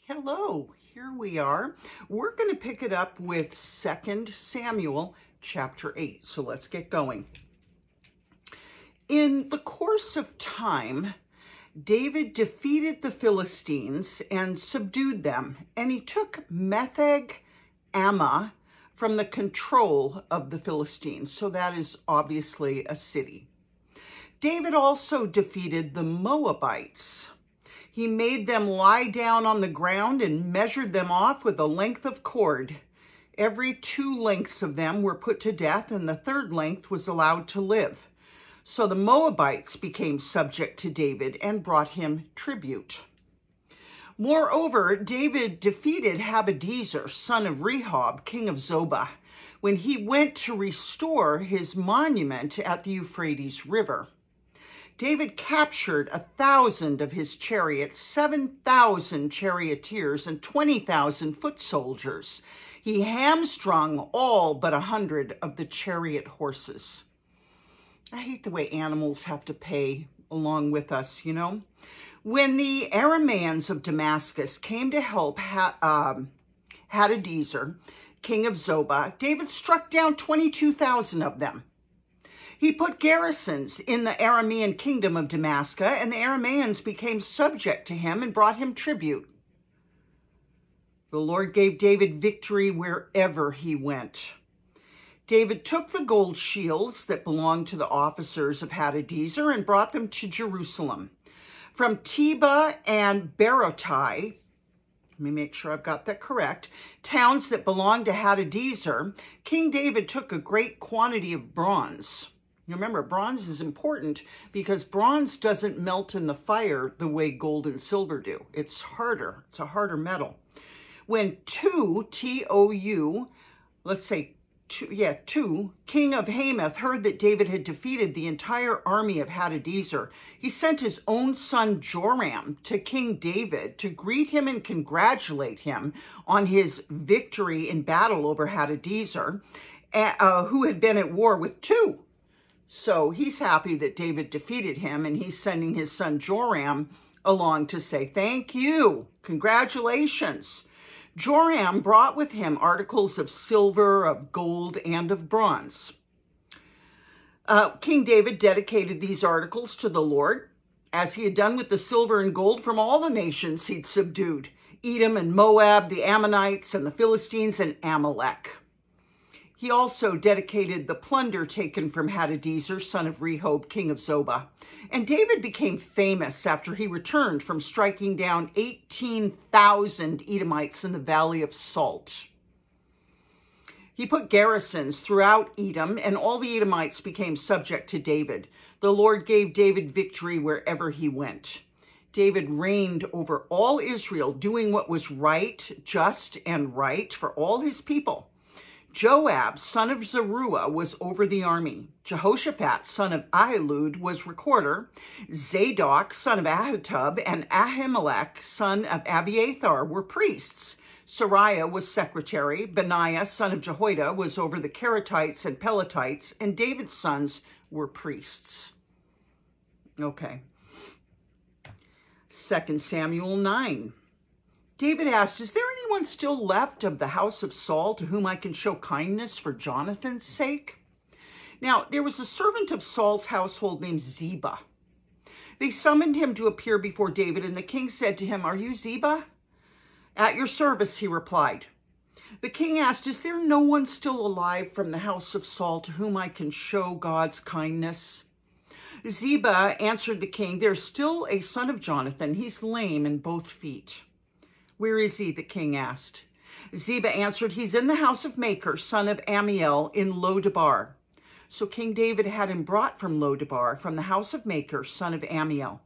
Hello, here we are. We're going to pick it up with 2 Samuel chapter 8. So let's get going. In the course of time, David defeated the Philistines and subdued them, and he took Metheg Ammah from the control of the Philistines. So that is obviously a city. David also defeated the Moabites. He made them lie down on the ground and measured them off with a length of cord. Every 2 lengths of them were put to death, and the 3rd length was allowed to live. So the Moabites became subject to David and brought him tribute. Moreover, David defeated Hadadezer, son of Rehob, king of Zobah, when he went to restore his monument at the Euphrates River. David captured 1,000 of his chariots, 7,000 charioteers, and 20,000 foot soldiers. He hamstrung all but 100 of the chariot horses. I hate the way animals have to pay along with us, you know. When the Arameans of Damascus came to help Hadadezer, king of Zobah, David struck down 22,000 of them. He put garrisons in the Aramean kingdom of Damascus, and the Arameans became subject to him and brought him tribute. The Lord gave David victory wherever he went. David took the gold shields that belonged to the officers of Hadadezer and brought them to Jerusalem. From Tebah and Berotai, let me make sure I've got that correct, towns that belonged to Hadadezer, King David took a great quantity of bronze. Remember, bronze is important because bronze doesn't melt in the fire the way gold and silver do. It's harder. It's a harder metal. When Tou, T-O-U, let's say, Tou, king of Hamath, heard that David had defeated the entire army of Hadadezer, he sent his own son Joram to King David to greet him and congratulate him on his victory in battle over Hadadezer, who had been at war with Tou. So he's happy that David defeated him, and he's sending his son Joram along to say, thank you, congratulations. Joram brought with him articles of silver, of gold, and of bronze. King David dedicated these articles to the Lord, as he had done with the silver and gold from all the nations he'd subdued, Edom and Moab, the Ammonites, and the Philistines, and Amalek. He also dedicated the plunder taken from Hadadezer, son of Rehob, king of Zobah. And David became famous after he returned from striking down 18,000 Edomites in the Valley of Salt. He put garrisons throughout Edom, and all the Edomites became subject to David. The Lord gave David victory wherever he went. David reigned over all Israel, doing what was right, just, and right for all his people. Joab, son of Zeruiah, was over the army. Jehoshaphat, son of Ahilud, was recorder. Zadok, son of Ahitub, and Ahimelech, son of Abiathar, were priests. Sariah was secretary. Benaiah, son of Jehoiada, was over the Keretites and Peletites, and David's sons were priests. Okay. 2 Samuel 9. David asked, is there anyone still left of the house of Saul to whom I can show kindness for Jonathan's sake? Now, there was a servant of Saul's household named Ziba. They summoned him to appear before David, and the king said to him, are you Ziba? At your service, he replied. The king asked, is there no one still alive from the house of Saul to whom I can show God's kindness? Ziba answered the king, there's still a son of Jonathan. He's lame in both feet. Where is he? The king asked. Ziba answered, he's in the house of Machir, son of Ammiel, in Lo-debar. So King David had him brought from Lo-debar, from the house of Machir, son of Ammiel.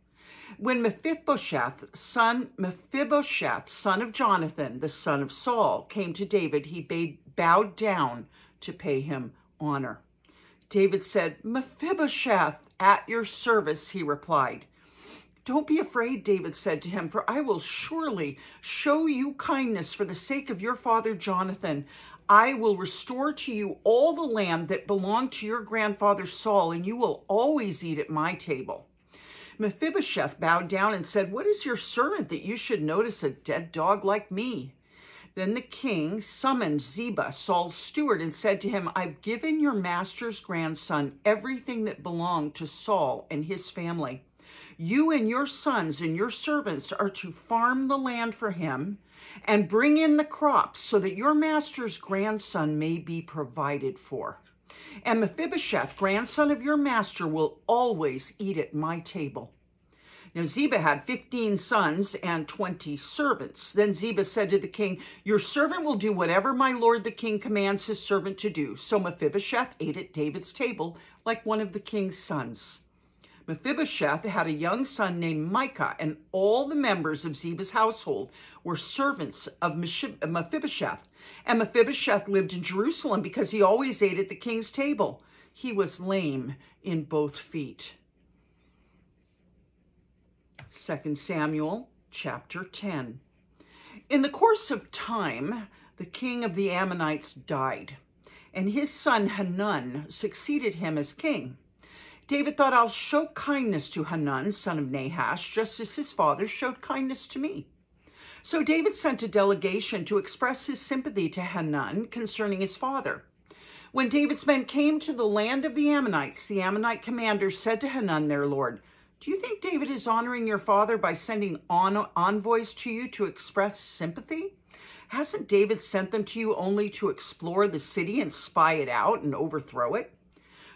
When Mephibosheth, son of Jonathan, the son of Saul, came to David, he bowed down to pay him honor. David said, Mephibosheth, at your service, he replied. Don't be afraid, David said to him, for I will surely show you kindness for the sake of your father Jonathan. I will restore to you all the land that belonged to your grandfather Saul, and you will always eat at my table. Mephibosheth bowed down and said, "What is your servant that you should notice a dead dog like me?" Then the king summoned Ziba, Saul's steward, and said to him, "I've given your master's grandson everything that belonged to Saul and his family. You and your sons and your servants are to farm the land for him and bring in the crops so that your master's grandson may be provided for. And Mephibosheth, grandson of your master, will always eat at my table." Now Ziba had 15 sons and 20 servants. Then Ziba said to the king, "Your servant will do whatever my lord the king commands his servant to do." So Mephibosheth ate at David's table like one of the king's sons. Mephibosheth had a young son named Micah, and all the members of Ziba's household were servants of Mephibosheth. And Mephibosheth lived in Jerusalem because he always ate at the king's table. He was lame in both feet. 2 Samuel chapter 10. In the course of time, the king of the Ammonites died, and his son Hanun succeeded him as king. David thought, "I'll show kindness to Hanun, son of Nahash, just as his father showed kindness to me." So David sent a delegation to express his sympathy to Hanun concerning his father. When David's men came to the land of the Ammonites, the Ammonite commander said to Hanun, their lord, "Do you think David is honoring your father by sending envoys to you to express sympathy? Hasn't David sent them to you only to explore the city and spy it out and overthrow it?"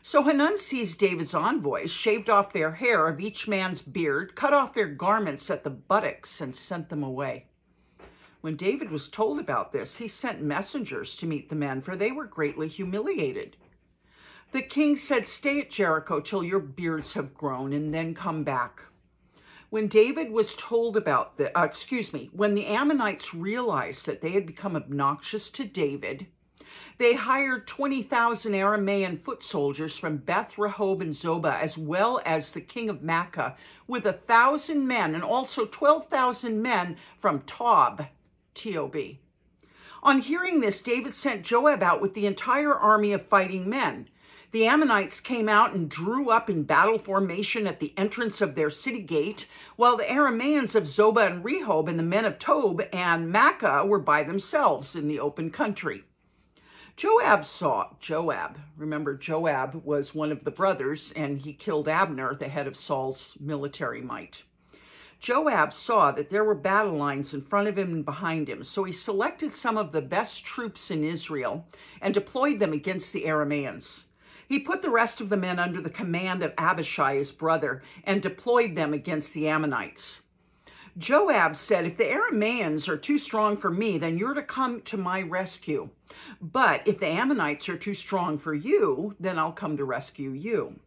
So Hanun seized David's envoys, shaved off their hair of each man's beard, cut off their garments at the buttocks, and sent them away. When David was told about this, he sent messengers to meet the men, for they were greatly humiliated. The king said, "Stay at Jericho till your beards have grown, and then come back." When David was told about when the Ammonites realized that they had become obnoxious to David, they hired 20,000 Aramean foot soldiers from Beth Rehob and Zobah, as well as the king of Makkah, with 1,000 men, and also 12,000 men from Tob, T-O-B. On hearing this, David sent Joab out with the entire army of fighting men. The Ammonites came out and drew up in battle formation at the entrance of their city gate, while the Arameans of Zobah and Rehob and the men of Tob and Makkah were by themselves in the open country. Remember, Joab was one of the brothers, and he killed Abner, the head of Saul's military might. Joab saw that there were battle lines in front of him and behind him, so he selected some of the best troops in Israel and deployed them against the Arameans. He put the rest of the men under the command of Abishai, his brother, and deployed them against the Ammonites. Joab said, "If the Arameans are too strong for me, then you're to come to my rescue. But if the Ammonites are too strong for you, then I'll come to rescue you.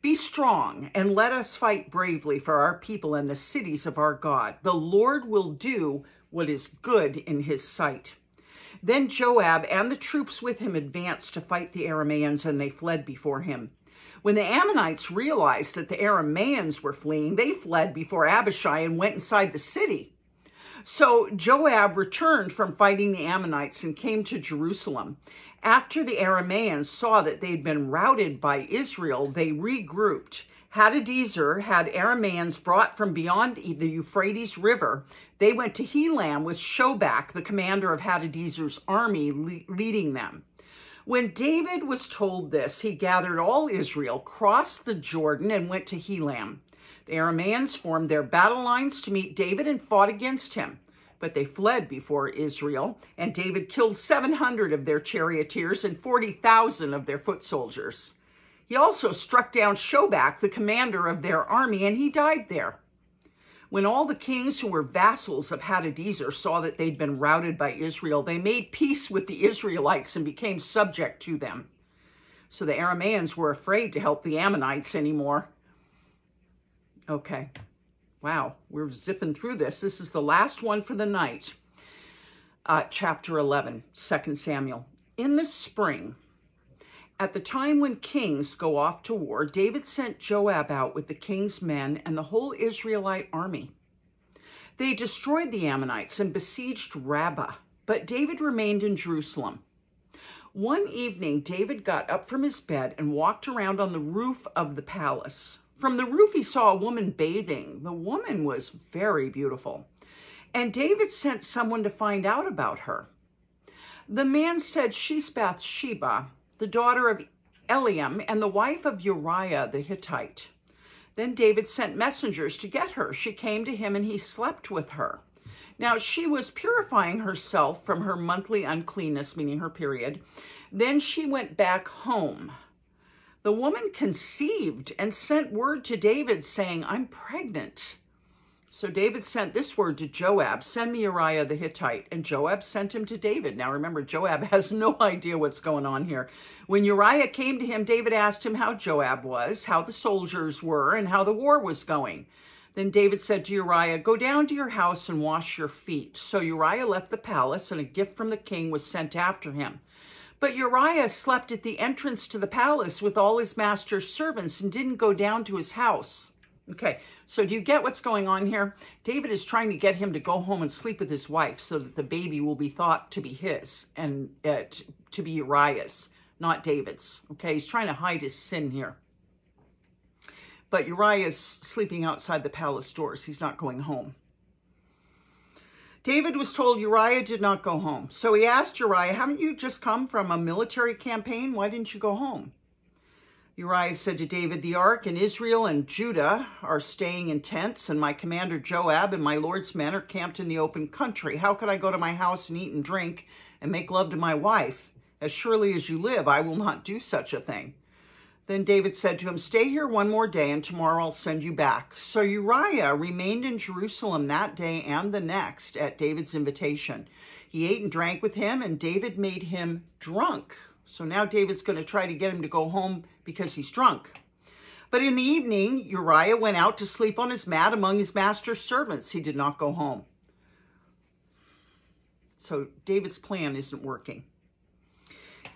Be strong and let us fight bravely for our people and the cities of our God. The Lord will do what is good in his sight." Then Joab and the troops with him advanced to fight the Arameans, and they fled before him. When the Ammonites realized that the Arameans were fleeing, they fled before Abishai and went inside the city. So Joab returned from fighting the Ammonites and came to Jerusalem. After the Arameans saw that they'd been routed by Israel, they regrouped. Hadadezer had Arameans brought from beyond the Euphrates River. They went to Helam with Shobak, the commander of Hadadezer's army, leading them. When David was told this, he gathered all Israel, crossed the Jordan, and went to Helam. The Arameans formed their battle lines to meet David and fought against him. But they fled before Israel, and David killed 700 of their charioteers and 40,000 of their foot soldiers. He also struck down Shobak, the commander of their army, and he died there. When all the kings who were vassals of Hadadezer saw that they'd been routed by Israel, they made peace with the Israelites and became subject to them. So the Arameans were afraid to help the Ammonites anymore. Okay. Wow, we're zipping through this. This is the last one for the night. Chapter 11, 2 Samuel. In the spring, at the time when kings go off to war, David sent Joab out with the king's men and the whole Israelite army. They destroyed the Ammonites and besieged Rabbah, but David remained in Jerusalem. One evening, David got up from his bed and walked around on the roof of the palace. From the roof, he saw a woman bathing. The woman was very beautiful. And David sent someone to find out about her. The man said, she's Bathsheba, the daughter of Eliam and the wife of Uriah the Hittite. Then David sent messengers to get her. She came to him and he slept with her. Now she was purifying herself from her monthly uncleanness, meaning her period. Then she went back home. The woman conceived and sent word to David saying, I'm pregnant. So David sent this word to Joab, send me Uriah the Hittite. And Joab sent him to David. Now remember, Joab has no idea what's going on here. When Uriah came to him, David asked him how Joab was, how the soldiers were, and how the war was going. Then David said to Uriah, go down to your house and wash your feet. So Uriah left the palace, and a gift from the king was sent after him. But Uriah slept at the entrance to the palace with all his master's servants and didn't go down to his house. Okay, so do you get what's going on here? David is trying to get him to go home and sleep with his wife so that the baby will be thought to be his and to be Uriah's, not David's. Okay, he's trying to hide his sin here. But Uriah is sleeping outside the palace doors. He's not going home. David was told Uriah did not go home. So he asked Uriah, haven't you just come from a military campaign? Why didn't you go home? Uriah said to David, the ark and Israel and Judah are staying in tents, and my commander Joab and my Lord's men are camped in the open country. How could I go to my house and eat and drink and make love to my wife? As surely as you live, I will not do such a thing. Then David said to him, stay here one more day, and tomorrow I'll send you back. So Uriah remained in Jerusalem that day and the next at David's invitation. He ate and drank with him, and David made him drunk. So now David's going to try to get him to go home because he's drunk. But in the evening, Uriah went out to sleep on his mat among his master's servants. He did not go home. So David's plan isn't working.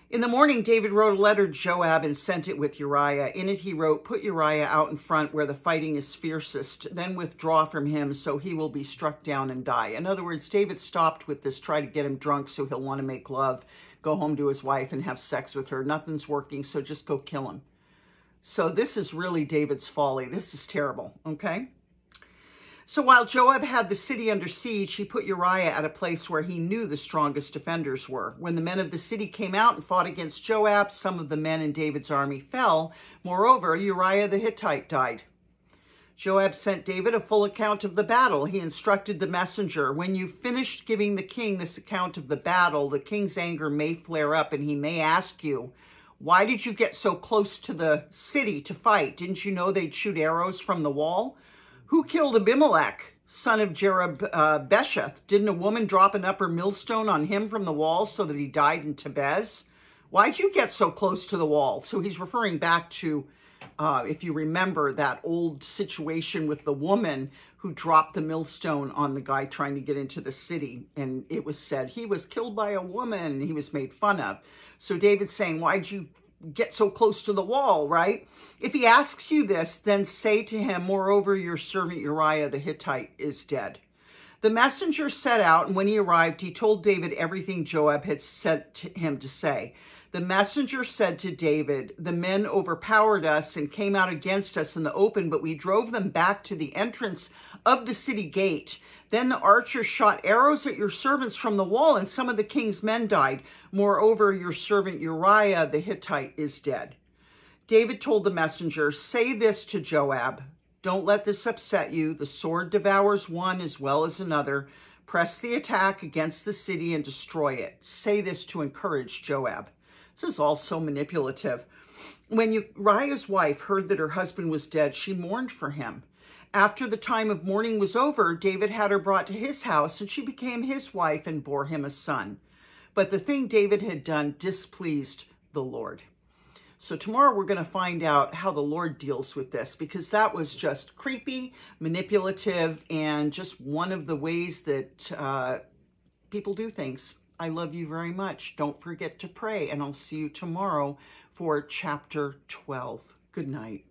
In the morning, David wrote a letter to Joab and sent it with Uriah. In it, he wrote, put Uriah out in front where the fighting is fiercest, then withdraw from him so he will be struck down and die. In other words, David stopped with this, try to get him drunk so he'll want to make love, go home to his wife and have sex with her. Nothing's working, so just go kill him. So this is really David's folly. This is terrible, okay? So while Joab had the city under siege, he put Uriah at a place where he knew the strongest defenders were. When the men of the city came out and fought against Joab, some of the men in David's army fell. Moreover, Uriah the Hittite died. Joab sent David a full account of the battle. He instructed the messenger, when you've finished giving the king this account of the battle, the king's anger may flare up and he may ask you, why did you get so close to the city to fight? Didn't you know they'd shoot arrows from the wall? Who killed Abimelech, son of Jerub-Besheth? Didn't a woman drop an upper millstone on him from the wall so that he died in Tebez? Why'd you get so close to the wall? So he's referring back to, if you remember, that old situation with the woman who dropped the millstone on the guy trying to get into the city. And it was said he was killed by a woman and he was made fun of. So David's saying, why'd you get so close to the wall, right? If he asks you this, then say to him, moreover, your servant Uriah the Hittite is dead. The messenger set out, and when he arrived, he told David everything Joab had sent him to say. The messenger said to David, the men overpowered us and came out against us in the open, but we drove them back to the entrance of the city gate. Then the archers shot arrows at your servants from the wall, and some of the king's men died. Moreover, your servant Uriah the Hittite is dead. David told the messenger, say this to Joab. Don't let this upset you. The sword devours one as well as another. Press the attack against the city and destroy it. Say this to encourage Joab. This is all so manipulative. When Uriah's wife heard that her husband was dead, she mourned for him. After the time of mourning was over, David had her brought to his house, and she became his wife and bore him a son. But the thing David had done displeased the Lord. So tomorrow we're going to find out how the Lord deals with this, because that was just creepy, manipulative, and just one of the ways that people do things. I love you very much. Don't forget to pray, and I'll see you tomorrow for chapter 12. Good night.